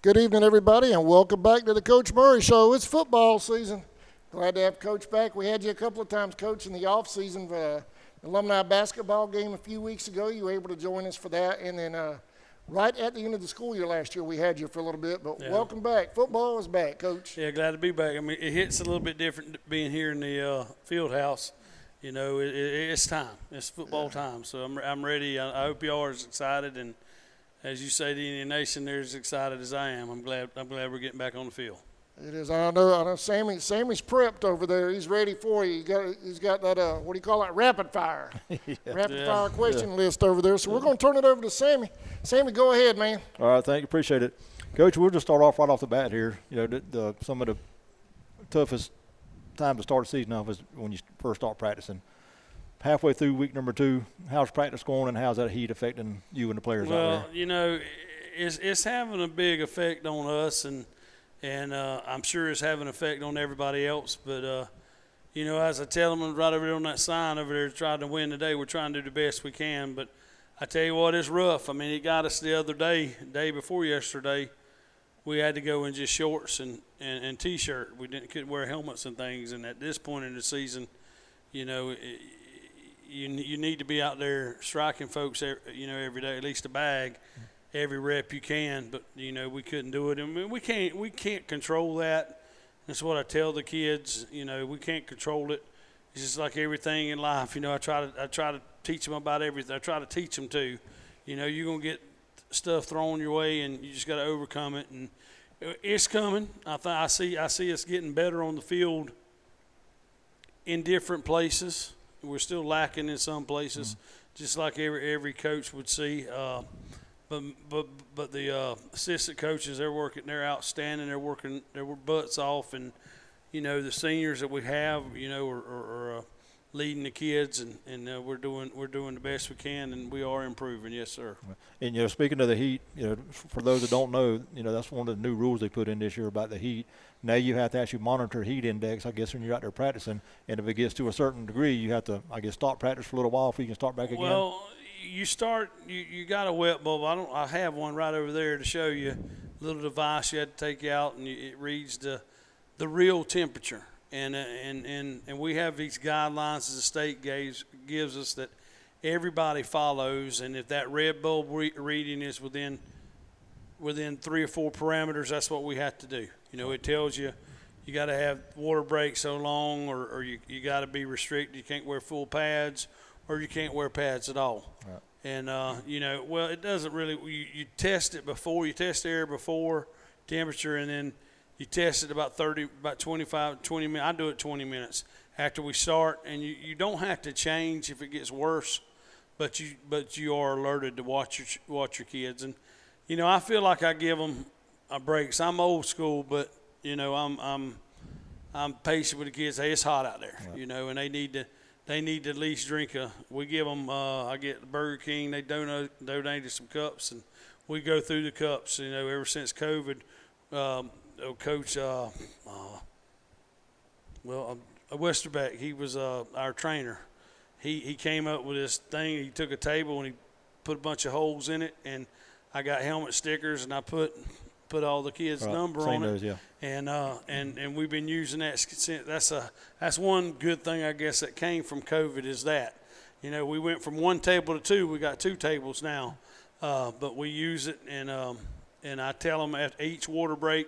Good evening, everybody, and welcome back to the Coach Murray Show. It's football season. Glad to have Coach back. We had you a couple of times, Coach, in the off-season for the alumni basketball game a few weeks ago. You were able to join us for that. And then right at the end of the school year last year, we had you for a little bit. But welcome back. Football is back, Coach. Yeah, glad to be back. I mean, it hits a little bit different being here in the field house. You know, it's time. It's football time. So I'm ready. I hope y'all are as excited, and as you say, the Indian Nation, they're as excited as I am. I'm glad we're getting back on the field. It is. I know. Sammy's prepped over there. He's ready for you. He's got that. What do you call it? Rapid fire. Rapid fire question list over there. So we're going to turn it over to Sammy. Sammy, go ahead, man. All right, thank you. Appreciate it, Coach. We'll just start off right off the bat here. You know, some of the toughest time to start the season off is when you first start practicing. Halfway through week number 2, how's practice going, and how's that heat affecting you and the players out there? Well, you know, it's having a big effect on us, and I'm sure it's having an effect on everybody else. But, you know, as I tell them right over there on that sign over there, trying to win today, we're trying to do the best we can. But I tell you what, it's rough. I mean, it got us the other day before yesterday. We had to go in just shorts and T-shirt. We couldn't wear helmets and things. And at this point in the season, you know, you need to be out there striking folks, you know, every day, at least a bag, every rep you can. But you know, we couldn't do it. I mean, we can't control that. That's what I tell the kids. You know, we can't control it. It's just like everything in life. You know, I try to teach them about everything. I try to teach them too. You know, you're gonna get stuff thrown your way, and you just got to overcome it. And it's coming. I see us getting better on the field in different places. We're still lacking in some places, just like every coach would see. But the assistant coaches, they're outstanding. They're working their butts off, and you know the seniors that we have, you know, are leading the kids, and we're doing the best we can, and we are improving. Yes, sir. And you know, speaking of the heat, you know, for those that don't know, you know, that's one of the new rules they put in this year about the heat. Now you have to actually monitor heat index, I guess, when you're out there practicing. And if it gets to a certain degree, you have to, I guess, stop practice for a little while before you can start back again. Well, you got a wet bulb. I have one right over there to show you. A little device you had to take out, and it reads the real temperature. And we have these guidelines as the state gives us that everybody follows. And if that red bulb reading is within 3 or 4 parameters, that's what we have to do. You know, it tells you got to have water break so long, or you got to be restricted. You can't wear full pads, or you can't wear pads at all. Right. And, you know, well, it doesn't really – you test it before. You test the air before temperature, and then you test it about 20 minutes. I do it 20 minutes after we start. And you don't have to change if it gets worse, but you are alerted to watch your kids. And, you know, I feel like I give them a break. So I'm old school, but you know, I'm patient with the kids. Hey, it's hot out there, right. You know, and they need to at least drink we give them. I get Burger King. They donated some cups, and we go through the cups. You know, ever since COVID, Coach, Westerbeck, he was our trainer. He came up with this thing. He took a table and he put a bunch of holes in it, and I got helmet stickers, and I put all the kids' number on it. Yeah. And we've been using that since. That's one good thing, I guess, that came from COVID is that. You know, we went from 1 table to 2. We got 2 tables now, but we use it, and I tell them at each water break,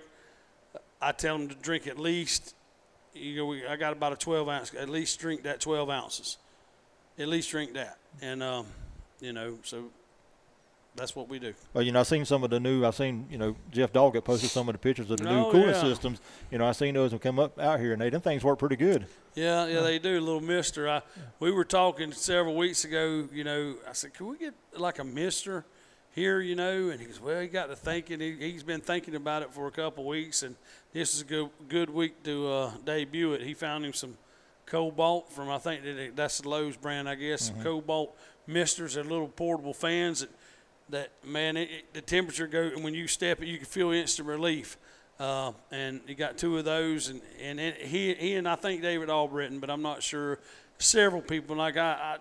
I tell them to drink at least. You know, I got about a 12 ounce. At least drink that 12 ounces. At least drink that, and you know, so. That's what we do. Well, you know, I've seen you know, Jeff Doggett posted some of the pictures of the new cooling systems. You know, I've seen those come up out here, and them things work pretty good. Yeah, they do. A little mister. We were talking several weeks ago, you know, I said, can we get like a mister here, you know? And he goes, well, he got to thinking. He's been thinking about it for a couple of weeks, and this is a good week to debut it. He found him some Cobalt from, I think that's the Lowe's brand, I guess. Mm-hmm. Cobalt misters. They're little portable fans that man, the temperature goes, and when you step it, you can feel instant relief. And he got 2 of those, and he and I think David Albritton, but I'm not sure. Several people, like I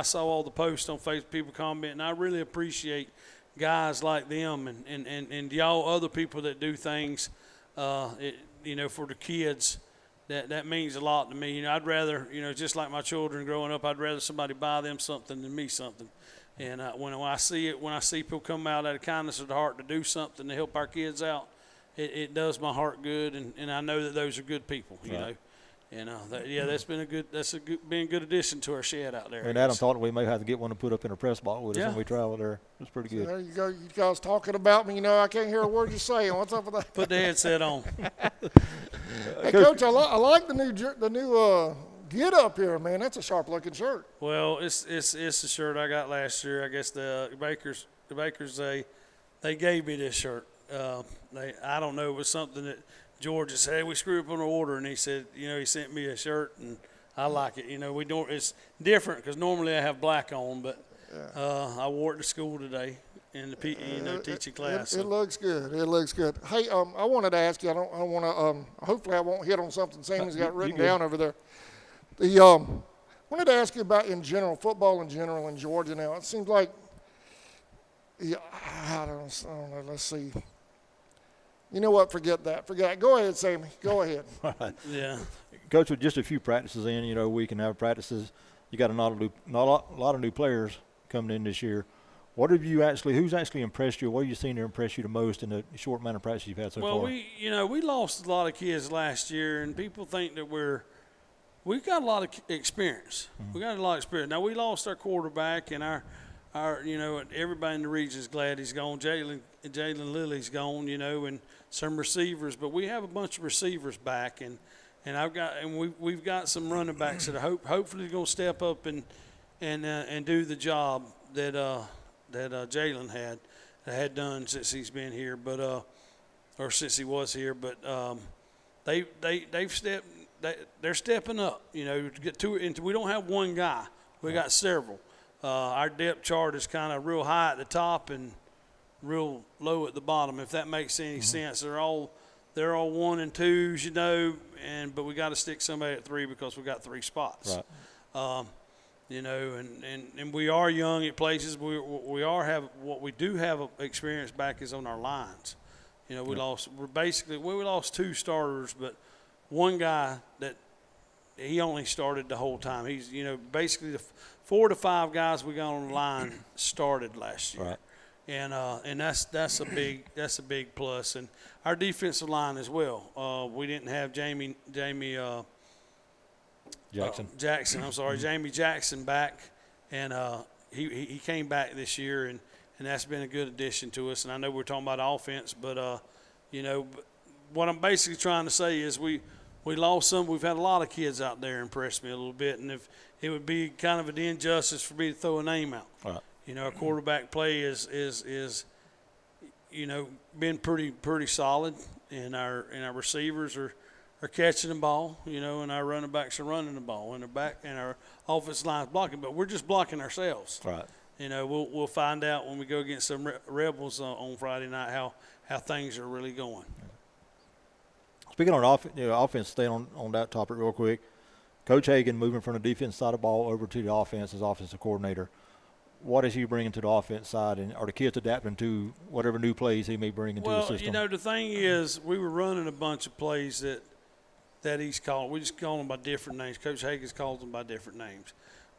saw all the posts on Facebook, people commenting, and I really appreciate guys like them and y'all other people that do things, for the kids, that means a lot to me. I'd rather, just like my children growing up, I'd rather somebody buy them something than me something. And when I see people come out out of kindness of the heart to do something to help our kids out, it does my heart good, and I know that those are good people, you know. And that's been a good addition to our shed out there. And Adam thought we may have to get one to put up in a press box with us Yeah. when we travel there. It's pretty good. So there you go. You guys talking about me. I can't hear a word you're saying. What's up with that? Put the headset on. Hey, Coach, I like the new get up here, man. That's a sharp looking shirt. Well, it's a shirt I got last year. I guess the Bakers they gave me this shirt. I don't know, it was something that George said, hey, we screwed up on the order, and he said, he sent me a shirt, and I like it. We don't. It's different because normally I have black on, but I wore it to school today in the teaching class. It looks good. It looks good. Hey, I wanted to ask you. I don't want to. Hopefully, I won't hit on something Sammy's got written down over there. Wanted to ask you about football in general in Georgia now. It seems like, I don't know. Let's see. You know what? Forget that. Go ahead, Sammy. Go ahead. All right. Yeah. Coach, with just a few practices in, a week and a half practices, you got a lot of new players coming in this year. Who's actually impressed you? What have you seen to impress you the most in the short amount of practice you've had so far? Well, we lost a lot of kids last year, and people think that we've got a lot of experience. Mm-hmm. We got a lot of experience. Now, we lost our quarterback, and our everybody in the region is glad he's gone. Jalen Lilly's gone, and some receivers, but we have a bunch of receivers back, and we've got some running backs that are hopefully going to step up and do the job that Jalen had done since he's been here, or since he was here. But they're stepping up, to get to it. We don't have one guy; we got several. Our depth chart is kind of real high at the top and real low at the bottom, if that makes any sense. They're all 1 and 2s, but we got to stick somebody at 3 because we got 3 spots. Right. And we are young at places. What we do have experience back is on our lines. We lost 2 starters, but one guy that he only started the whole time. He's basically the 4 to 5 guys we got on the line started last year. Right. And that's a big plus. And our defensive line as well. We didn't have Jamie Jackson. I'm sorry, Jamie Jackson back, and he came back this year, and that's been a good addition to us. And I know we're talking about offense, but what I'm basically trying to say is we lost some. We've had a lot of kids out there impress me a little bit, and if it would be kind of an injustice for me to throw a name out. Right. Our quarterback play is been pretty solid, and our receivers are catching the ball, and our running backs are running the ball, and our offensive line is blocking, but we're just blocking ourselves. Right. We'll find out when we go against some Rebels on Friday night how things are really going. Speaking on offense, staying on that topic real quick. Coach Hagan moving from the defense side of the ball over to the offense as offensive coordinator. What is he bringing to the offense side, and are the kids adapting to whatever new plays he may bring into the system? Well, the thing is, we were running a bunch of plays that he's called. We just call them by different names. Coach Hagan calls them by different names.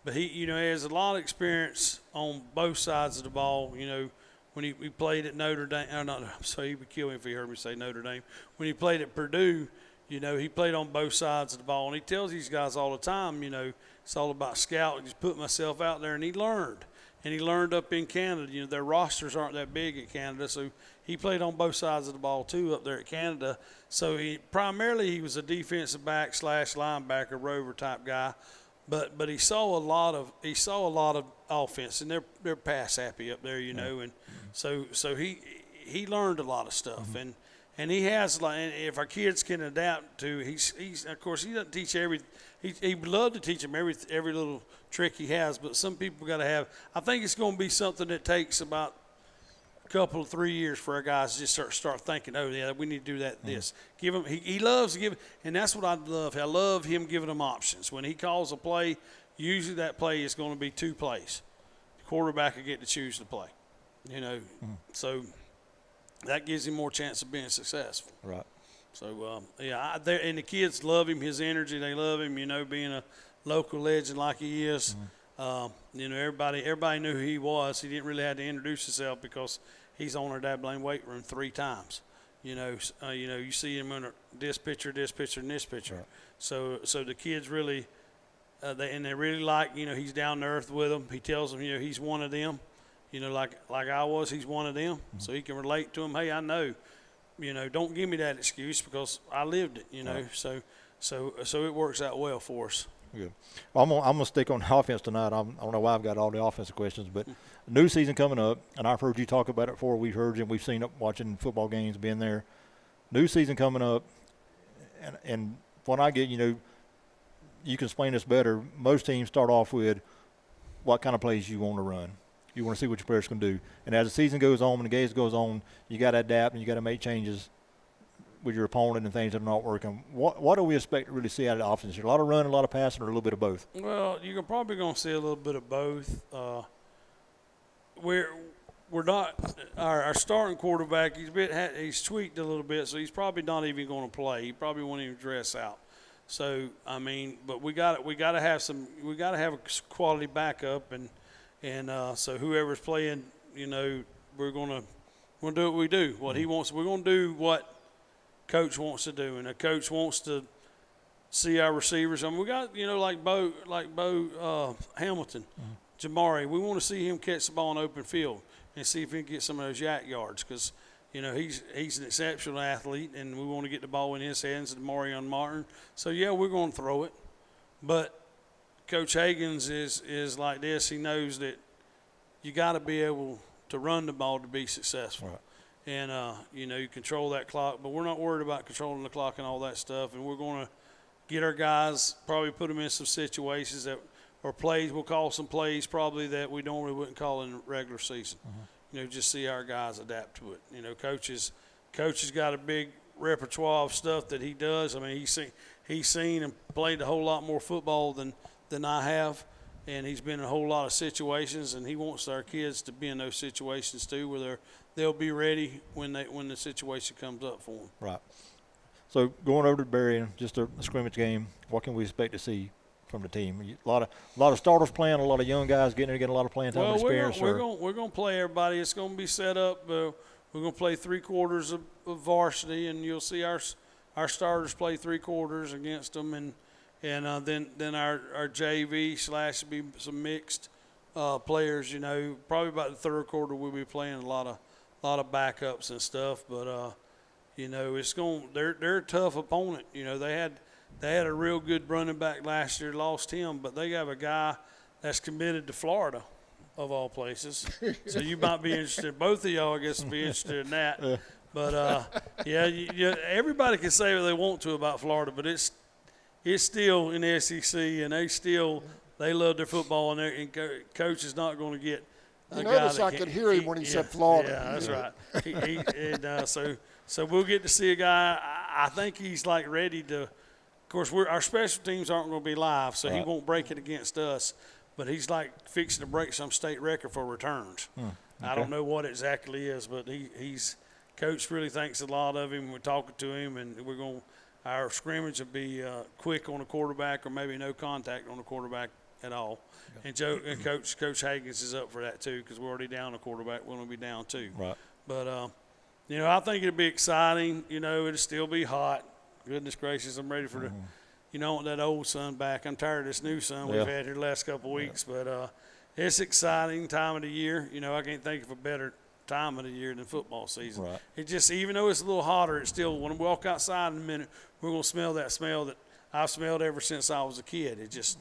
But he has a lot of experience on both sides of the ball. When he played at Notre Dame, he would kill me if he heard me say Notre Dame. When he played at Purdue, he played on both sides of the ball. And he tells these guys all the time, it's all about scouting. Just put myself out there, and he learned. And he learned up in Canada. Their rosters aren't that big at Canada, so he played on both sides of the ball too up there at Canada. So he was a defensive back / linebacker, rover type guy, but he saw a lot of offense, and they're pass happy up there, and so he learned a lot of stuff, and he has and if our kids can adapt to, he's of course he doesn't teach he would love to teach them every little trick he has, but some people got to have. I think it's going to be something that takes about a couple of 3 years for our guys to just start thinking, oh yeah, we need to do that. This give him. He loves to give, and that's what I love. I love him giving them options. When he calls a play, usually that play is going to be 2 plays. The quarterback will get to choose the play. So that gives him more chance of being successful. Right. So, and the kids love him, his energy. They love him, being a local legend like he is. Everybody knew who he was. He didn't really have to introduce himself because he's on our dad blame weight room 3 times. You see him in this picture, and this picture. Right. So the kids really, they really like, he's down to earth with them. He tells them, he's one of them. Like I was, he's one of them. So he can relate to them. Hey, I know. Don't give me that excuse because I lived it. Right. So it works out well for us. Good. Well, I'm gonna stick on offense tonight. I don't know why I've got all the offensive questions, but new season coming up, and I've heard you talk about it before. We've heard you, and we've seen it watching football games, being there. New season coming up, and when I get, you can explain this better. Most teams start off with what kind of plays you want to run. You want to see what your players can do, and as the season goes on, and the games goes on, you got to adapt and you got to make changes with your opponent and things that are not working. What do we expect to really see out of the offense? A lot of running, a lot of passing, or a little bit of both? Well, you're probably going to see a little bit of both. We're not our starting quarterback. He's tweaked a little bit, so he's probably not even going to play. He probably won't even dress out. So but we got to have a quality backup, and so whoever's playing, we're going to do what we do. What he wants, we're going to do what Coach wants to do, and the coach wants to see our receivers. We got like Bo Hamilton, Jamari. We want to see him catch the ball in open field and see if he can get some of those yak yards because he's an exceptional athlete, and we want to get the ball in his hands. And Marion Martin. So we're going to throw it, but Coach Hagens is like this. He knows that you got to be able to run the ball to be successful. Right. And, you control that clock. But we're not worried about controlling the clock and all that stuff. And we're going to get our guys, probably put them in some situations or plays. We'll call some plays probably that we normally wouldn't call in the regular season. Just see our guys adapt to it. Coach's got a big repertoire of stuff that he does. I mean, he's seen and played a whole lot more football than I have. And he's been in a whole lot of situations, and he wants our kids to be in those situations too, where they'll be ready when the situation comes up for them. Right. So going over to Berrien, just a scrimmage game. What can we expect to see from the team? A lot of starters playing, a lot of young guys getting a lot of playing time experience. We're going to play everybody. It's going to be set up. We're going to play 3 quarters of varsity, and you'll see our starters play 3 quarters against them, and then our JV / be some mixed players. Probably about the 3rd quarter we'll be playing a lot of backups and stuff. But they're a tough opponent. They had a real good running back last year, lost him, but they have a guy that's committed to Florida, of all places. So you might be interested. Both of y'all, I guess, will be interested in that. But everybody can say what they want to about Florida, but it's still in the SEC, and they love their football, and coach is not going to get a guy notice I could hear him when he said Florida. Yeah, that's right. So we'll get to see a guy. I think he's like ready to. Of course, our special teams aren't going to be live, so he won't break it against us. But he's like fixing to break some state record for returns. Okay. I don't know what exactly is, but he's coach really thinks a lot of him. We're talking to him, and our scrimmage will be quick on the quarterback, or maybe no contact on the quarterback at all. Okay. And Coach Hagens is up for that too, because we're already down a quarterback. We're going to be down 2. Right. But I think it'll be exciting. It'll still be hot. Goodness gracious, I'm ready for I want that old sun back. I'm tired of this new sun we've had here the last couple of weeks. But it's exciting time of the year. I can't think of a better time of the year than football season. Right. It just, even though it's a little hotter, it's still, when we walk outside in a minute, we're going to smell that smell that I've smelled ever since I was a kid. It just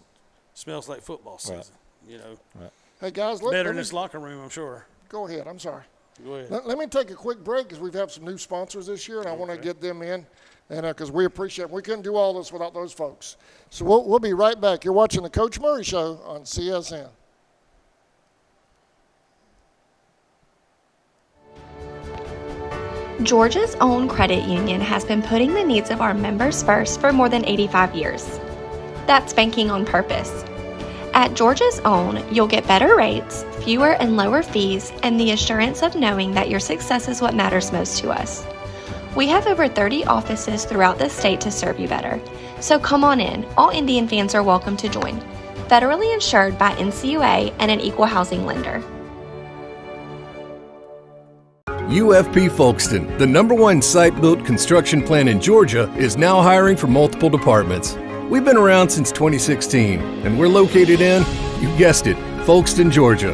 smells like football season. Right. Hey, guys, better in this locker room, I'm sure. Go ahead. I'm sorry. Go ahead. Let me take a quick break because we've had some new sponsors this year, and I want to get them in, and because we appreciate them. We couldn't do all this without those folks. So we'll be right back. You're watching the Coach Murray Show on CSN. Georgia's Own Credit Union has been putting the needs of our members first for more than 85 years. That's banking on purpose. At Georgia's Own, you'll get better rates, fewer and lower fees, and the assurance of knowing that your success is what matters most to us. We have over 30 offices throughout the state to serve you better. So come on in. All Indian fans are welcome to join. Federally insured by NCUA and an equal housing lender. UFP Folkestone, the #1 site-built construction plant in Georgia, is now hiring for multiple departments. We've been around since 2016, and we're located in, you guessed it, Folkestone, Georgia.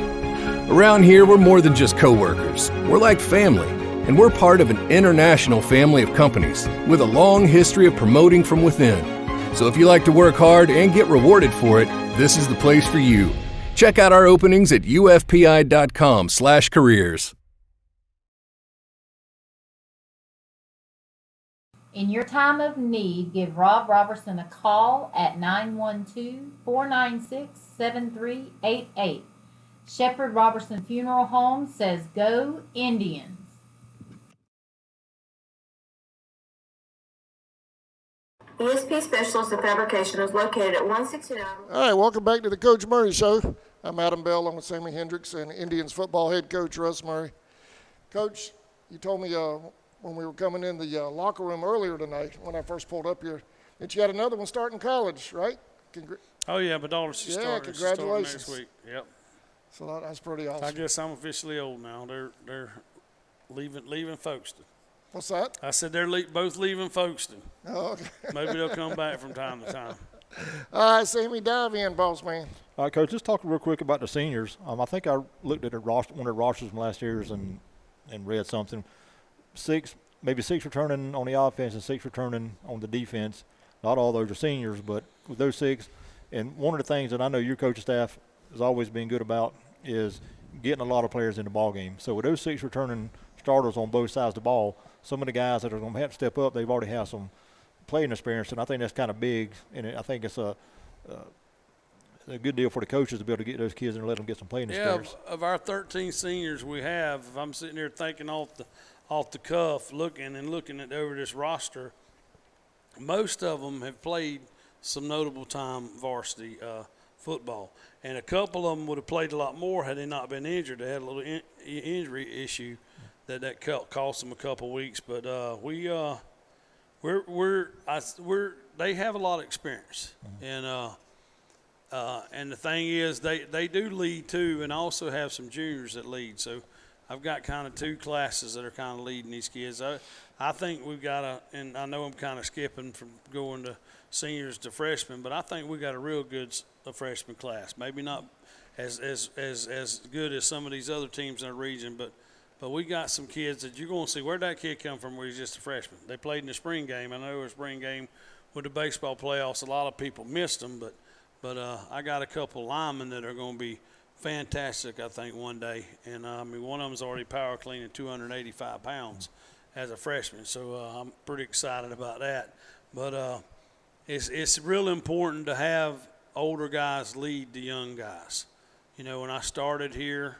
Around here, we're more than just co-workers. We're like family, and we're part of an international family of companies with a long history of promoting from within. So if you like to work hard and get rewarded for it, this is the place for you. Check out our openings at ufpi.com/careers. In your time of need, give Rob Robertson a call at 912-496-7388. Shepherd Robertson Funeral Home says, "Go Indians." ESP Specialist of Fabrication is located at 169. All right, welcome back to the Coach Murray Show. I'm Adam Bell. I'm with Sammy Hendricks and Indians football head coach Russ Murray. Coach, you told me when we were coming in the locker room earlier tonight when I first pulled up here that you had another one starting college, right? Oh, yeah, my daughter, she's starting congratulations. next week. Yep. So that's pretty awesome. I guess I'm officially old now. They're leaving Folkestone. What's that? I said they're both leaving Folkestone. Oh, okay. Maybe they'll come back from time to time. All right, Sammy, dive in, boss man. All right, Coach, just talk real quick about the seniors. I think I looked at one of the rosters from last year's and read something. Maybe six returning on the offense and 6 returning on the defense. Not all those are seniors, but with those 6, and one of the things that I know your coaching staff has always been good about is getting a lot of players in the ball game. So with those 6 returning starters on both sides of the ball, some of the guys that are going to have to step up, they've already had some playing experience, and I think that's kind of big. And I think it's a good deal for the coaches to be able to get those kids and let them get some playing experience. Yeah, of our 13 seniors we have, if I'm sitting here thinking off the cuff, looking at over this roster, most of them have played some notable time varsity football, and a couple of them would have played a lot more had they not been injured. They had a little injury issue that cost them a couple weeks, but they have a lot of experience, and the thing is they do lead too, and also have some juniors that lead. So I've got kind of 2 classes that are kind of leading these kids. I think we've got and I know I'm kind of skipping from going to seniors to freshmen, but I think we got a real good freshman class. Maybe not as good as some of these other teams in the region, but we got some kids that you're going to see. Where'd that kid come from where he's just a freshman? They played in the spring game. I know a spring game with the baseball playoffs, a lot of people missed them, but I got a couple linemen that are going to be fantastic, I think, one day. And, one of them's already power cleaning 285 pounds as a freshman, so I'm pretty excited about that. But it's real important to have older guys lead the young guys. You know, when I started here,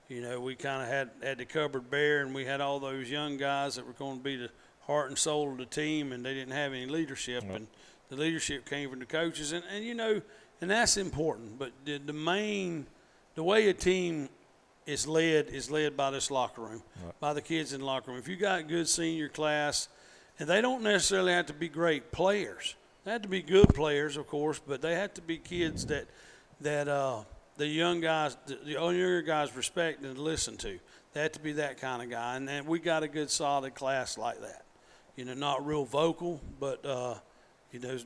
you know, we kind of had the cupboard bare, and we had all those young guys that were going to be the heart and soul of the team, and they didn't have any leadership. Right. And the leadership came from the coaches, and you know, and that's important. But the way a team is led by this locker room, right, by the kids in the locker room. If you got a good senior class, and they don't necessarily have to be great players. They have to be good players, of course, but they have to be kids that the younger guys respect and listen to. They have to be that kind of guy, and we got a good solid class like that. You know, not real vocal, but you know,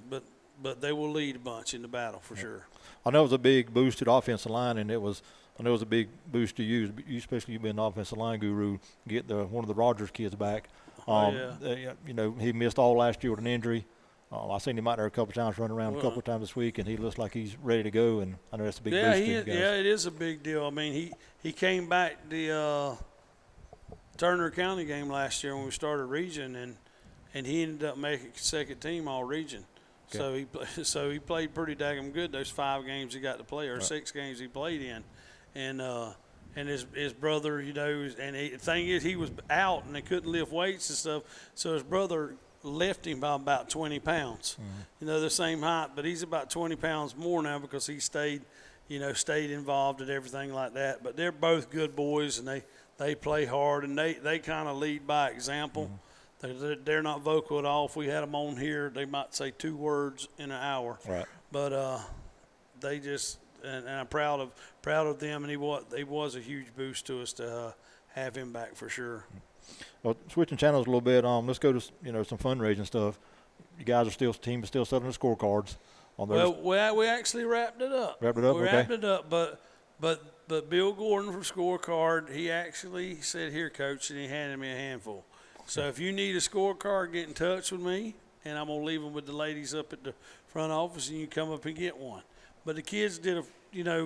but they will lead a bunch in the battle for sure. I know it was a big boost to the offensive line, and I know it was a big boost to you, especially you being an offensive line guru, get one of the Rogers kids back. You know, he missed all last year with an injury. I seen him out there a couple times, running around a couple times this week, and he looks like he's ready to go. And I know that's a big boost to you guys. Yeah, it is a big deal. I mean, he came back the Turner County game last year when we started region, and he ended up making second team all region. Okay. So he played pretty daggum good those 5 games he got to play, or right, 6 games he played in, and his brother, you know, and the thing is he was out and they couldn't lift weights and stuff, so his brother left him by about 20 pounds. Mm-hmm. You know, the same height, but he's about 20 pounds more now because he stayed, stayed involved and everything like that. But they're both good boys, and they play hard, and they kind of lead by example. They're not vocal at all. If we had them on here, they might say 2 words in an hour. Right. But they just and I'm proud of them, and he was a huge boost to us to have him back for sure. Well, switching channels a little bit, let's go to some fundraising stuff. You guys team is still selling the scorecards. Well, we actually wrapped it up. Wrapped it up. We wrapped it up, but Bill Gordon from Scorecard, he actually said, "Here, Coach," and he handed me a handful. So if you need a scorecard, get in touch with me, and I'm gonna leave them with the ladies up at the front office, and you can come up and get one. But the kids did a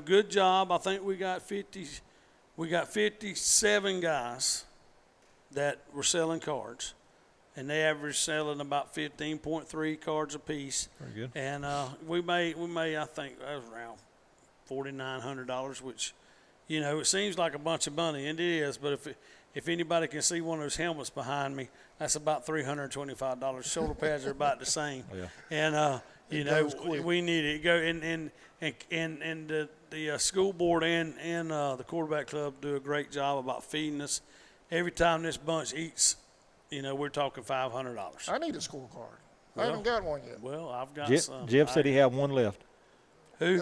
good job. I think we got 57 guys that were selling cards, and they averaged selling about 15.3 cards a piece. Very good. And we made I think that was around $4,900, which it seems like a bunch of money, and it is. But if anybody can see one of those helmets behind me, that's about $325. Shoulder pads are about the same. Oh, yeah. And we need it. And the school board and the quarterback club do a great job about feeding us. Every time this bunch eats, we're talking $500. I need a scorecard. I haven't got one yet. Well, I've got some. Jeff said he had one left. Who?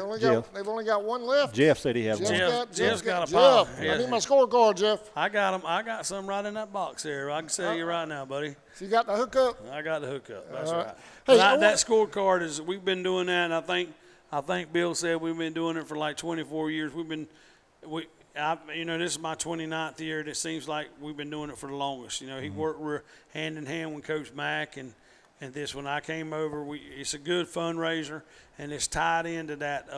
They've only got one left. Jeff said he had one. Jeff's got a pile. I need my scorecard, Jeff. I got them. I got some right in that box there. I can tell you right now, buddy. So you got the hookup? I got the hookup. That's right. Hey, That scorecard is. We've been doing that, and I think Bill said we've been doing it for like 24 years. This is my 29th year, and it seems like we've been doing it for the longest. He worked hand in hand with Coach Mack, and this when I came over, it's a good fundraiser, and it's tied into that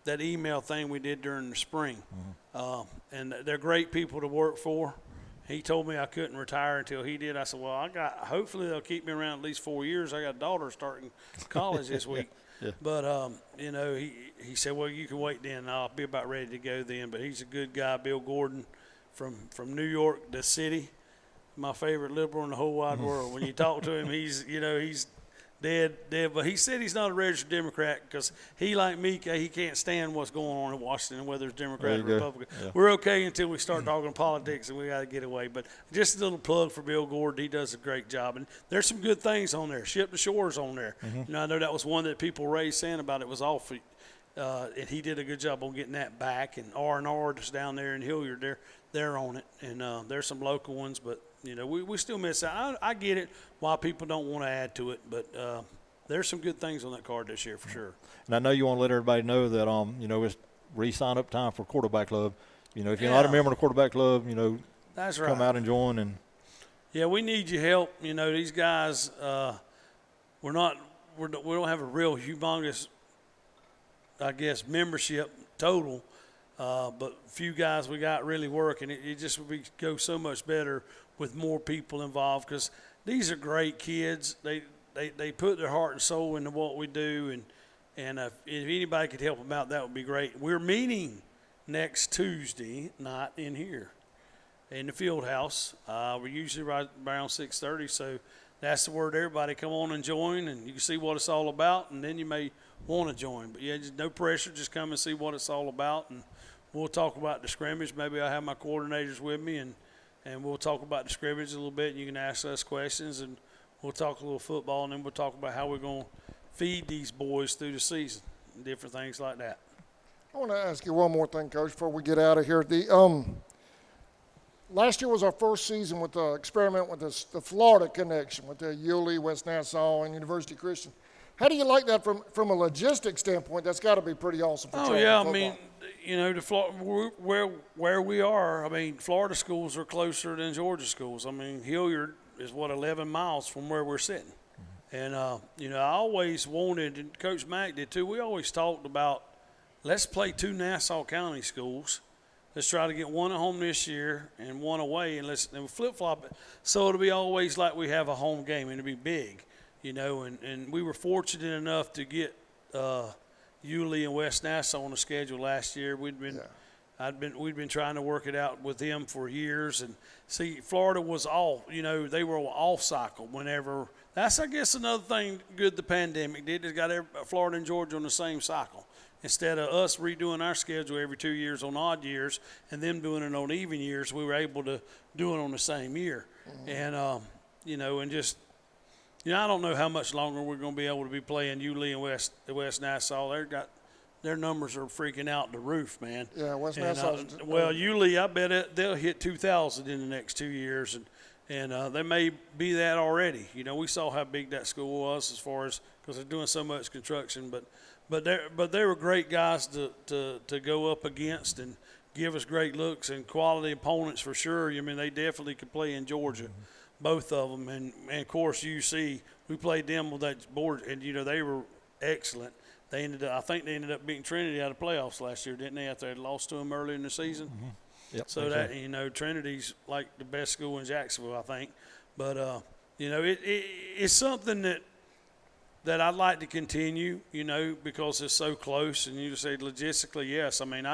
that email thing we did during the spring. And they're great people to work for. He told me I couldn't retire until he did. I said, well, hopefully they'll keep me around at least 4 years. I got a daughter starting college this week. Yeah. But, he said, well, you can wait then. I'll be about ready to go then. But he's a good guy, Bill Gordon from New York, the city. My favorite liberal in the whole wide world. When you talk to him, he's dead. But he said he's not a registered Democrat because he, like me, he can't stand what's going on in Washington, whether it's Democrat or Republican. Yeah. We're okay until we start talking politics, and we got to get away. But just a little plug for Bill Gordon. He does a great job. And there's some good things on there. Ship to Shore's on there. I know that was one that people raised saying about it was off. And he did a good job on getting that back. And R&R that's down there in Hilliard, they're on it. And there's some local ones, but we still miss out. I get it why people don't want to add to it, but there's some good things on that card this year for sure. And I know you want to let everybody know that it's re-sign up time for quarterback club. If you're not a member of the quarterback club, that's come out and join. And yeah, we need your help. These guys, we don't have a real humongous, I guess, membership total. But few guys we got really working. It just would go so much better with more people involved because these are great kids. They put their heart and soul into what we do, and if anybody could help them out, that would be great. We're meeting next Tuesday night in here in the field house. We're usually right around 6:30, so that's the word. Everybody come on and join, and you can see what it's all about, and then you may want to join. But yeah, just no pressure. Just come and see what it's all about, and we'll talk about the scrimmage. Maybe I'll have my coordinators with me, and we'll talk about the scrimmage a little bit. And you can ask us questions, and we'll talk a little football, and then we'll talk about how we're going to feed these boys through the season and different things like that. I want to ask you one more thing, Coach, before we get out of here. Last year was our first season with the experiment with the Florida connection with the Yulee, West Nassau, and University Christian. How do you like that from a logistics standpoint? That's got to be pretty awesome for Oh, yeah. football. I mean, where we are, I mean, Florida schools are closer than Georgia schools. I mean, Hilliard is, 11 miles from where we're sitting. And, I always wanted, and Coach Mack did too, we always talked about let's play 2 Nassau County schools. Let's try to get one at home this year and one away, and let's flip-flop it. So it'll be always like we have a home game, and it'll be big. And we were fortunate enough to get Yulee and West Nassau on the schedule last year. We'd been trying to work it out with them for years, and see, Florida was off. They were off cycle whenever. That's, I guess, another thing good the pandemic did. It got Florida and Georgia on the same cycle, instead of us redoing our schedule every 2 years on odd years and them doing it on even years, we were able to do it on the same year. And, and just, I don't know how much longer we're going to be able to be playing Yulee and West Nassau. Their numbers are freaking out the roof, man. Yeah, West And, Nassau. Yulee, I bet they'll hit 2,000 in the next 2 years, and they may be that already. We saw how big that school was as far as because they're doing so much construction, but they were great guys to go up against and give us great looks and quality opponents for sure. They definitely could play in Georgia, both of them, and of course UC. We played them with that board, and they were excellent. I think they ended up beating Trinity out of playoffs last year, didn't they? After they lost to them early in the season. Yep, So that Trinity's like the best school in Jacksonville, I think. But it's something that I'd like to continue, because it's so close. And you just say logistically, yes. I mean,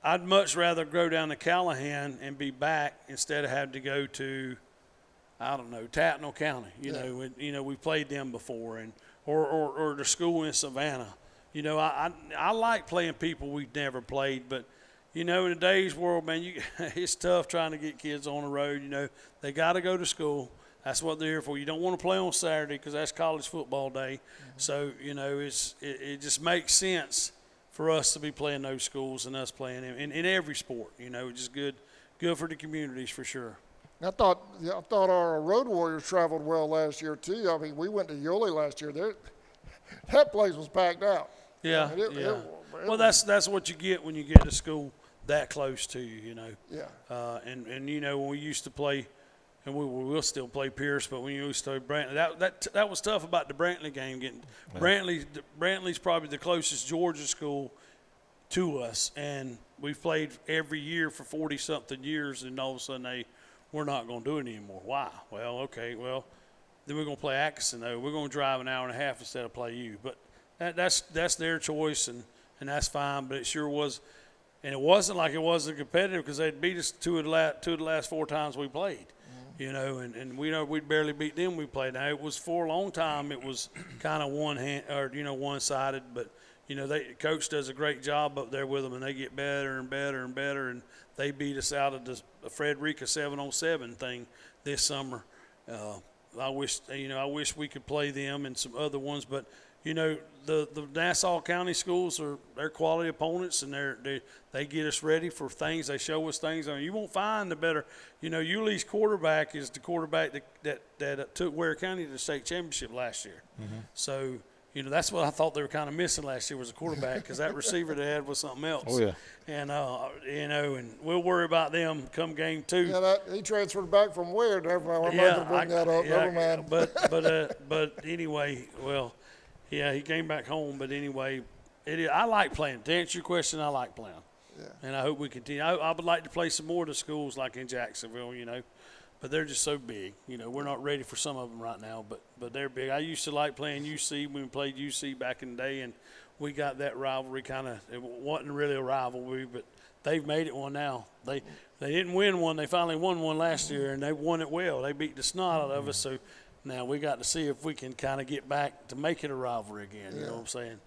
I'd much rather go down to Callahan and be back instead of having to go to, I don't know, Tattnall County. We played them before, and or the school in Savannah. I like playing people we've never played, but in today's world, man, it's tough trying to get kids on the road. They got to go to school. That's what they're here for. You don't want to play on Saturday because that's college football day. So it just makes sense for us to be playing those schools and us playing them in every sport. Just good for the communities for sure. I thought our Road Warriors traveled well last year too. I mean, we went to Yulee last year. That place was packed out. Yeah, I mean, well, that's what you get when you get to school that close to you. Yeah. And when we used to play, and we'll still play Pierce, but when you used to play Brantley, that was tough about the Brantley game. Brantley's probably the closest Georgia school to us, and we've played every year for 40-something years, and all of a sudden we're not going to do it anymore. Why? Well, okay, then we're going to play Atkinson, though. We're going to drive an hour and a half instead of play you. But that's their choice, and that's fine. But it sure was, and it wasn't like it wasn't competitive because they'd beat us two of the last 4 times we played. And we know we'd barely beat them. We played. Now it was for a long time. It was kind of one-sided, but coach does a great job up there with them, and they get better and better and better, and they beat us out of the Frederica 7-on-7 thing this summer. I wish we could play them and some other ones, but the Nassau County schools they're quality opponents, and they get us ready for things. They show us things. I mean, you won't find the better. Yulee's quarterback is the quarterback that took Ware County to the state championship last year. Mm-hmm. So that's what I thought they were kind of missing last year was a quarterback because that receiver they had was something else. Oh yeah. And and we'll worry about them come game 2. Yeah, he transferred back from Ware. Never mind. I'm not going to bring that up. Never mind. But anyway, well. Yeah, he came back home, but anyway, I like playing. To answer your question, I like playing. Yeah. And I hope we continue. I would like to play some more of the schools like in Jacksonville, but they're just so big. We're not ready for some of them right now, but they're big. I used to like playing UC when we played UC back in the day, and we got that rivalry kind of – it wasn't really a rivalry, but they've made it one now. They didn't win one. They finally won one last year, and they won it well. They beat the snot out of us, so – now we got to see if we can kind of get back to make it a rivalry again. You know what I'm saying?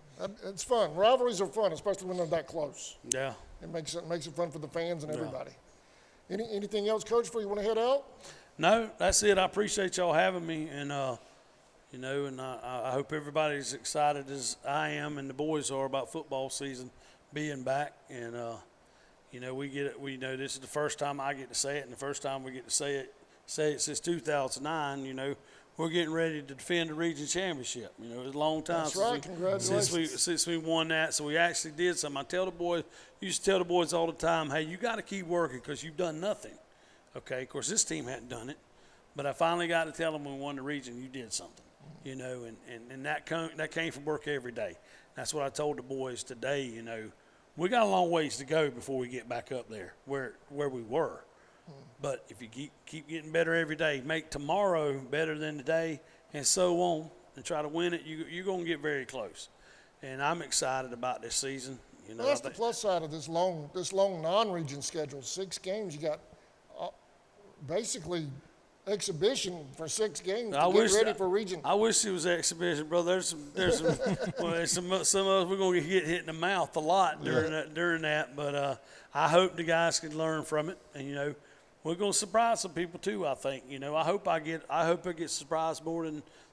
It's fun. Rivalries are fun, especially when they're that close. Yeah. It makes it fun for the fans and everybody. Anything else, Coach, before you want to head out? No, that's it. I appreciate y'all having me, and and I hope everybody's excited as I am and the boys are about football season being back. And we get it. We know this is the first time I get to say it, and the first time we get to say it since 2009. We're getting ready to defend the region championship. It was a long time since we won that. So we actually did something. I used to tell the boys all the time, hey, you got to keep working because you've done nothing. Okay, of course, this team hadn't done it. But I finally got to tell them when we won the region, you did something. And that came from work every day. That's what I told the boys today, we got a long ways to go before we get back up there where we were. But if you keep getting better every day, make tomorrow better than today, and so on, and try to win it, you're going to get very close. And I'm excited about this season. Well, that's the plus side of this long non-region schedule. 6 games, you got basically exhibition for 6 games I to wish get ready for region. I wish it was exhibition, brother. There's some well, there's some of us we're gonna get hit in the mouth a lot during that. But I hope the guys can learn from it, and we're gonna surprise some people too. I think I hope I get surprised more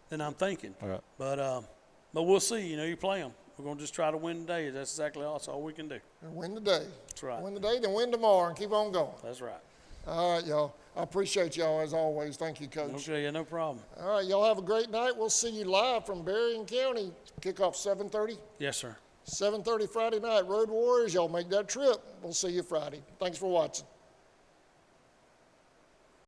than I'm thinking. All right. But we'll see. You play them. We're gonna just try to win today. That's all we can do. Win the day. That's right. Win the day, then win tomorrow, and keep on going. That's right. All right, y'all. I appreciate y'all as always. Thank you, Coach. Okay, yeah, no problem. All right, y'all have a great night. We'll see you live from Berrien County. Kickoff 7:30. Yes, sir. 7:30 Friday night. Road Warriors, y'all make that trip. We'll see you Friday. Thanks for watching.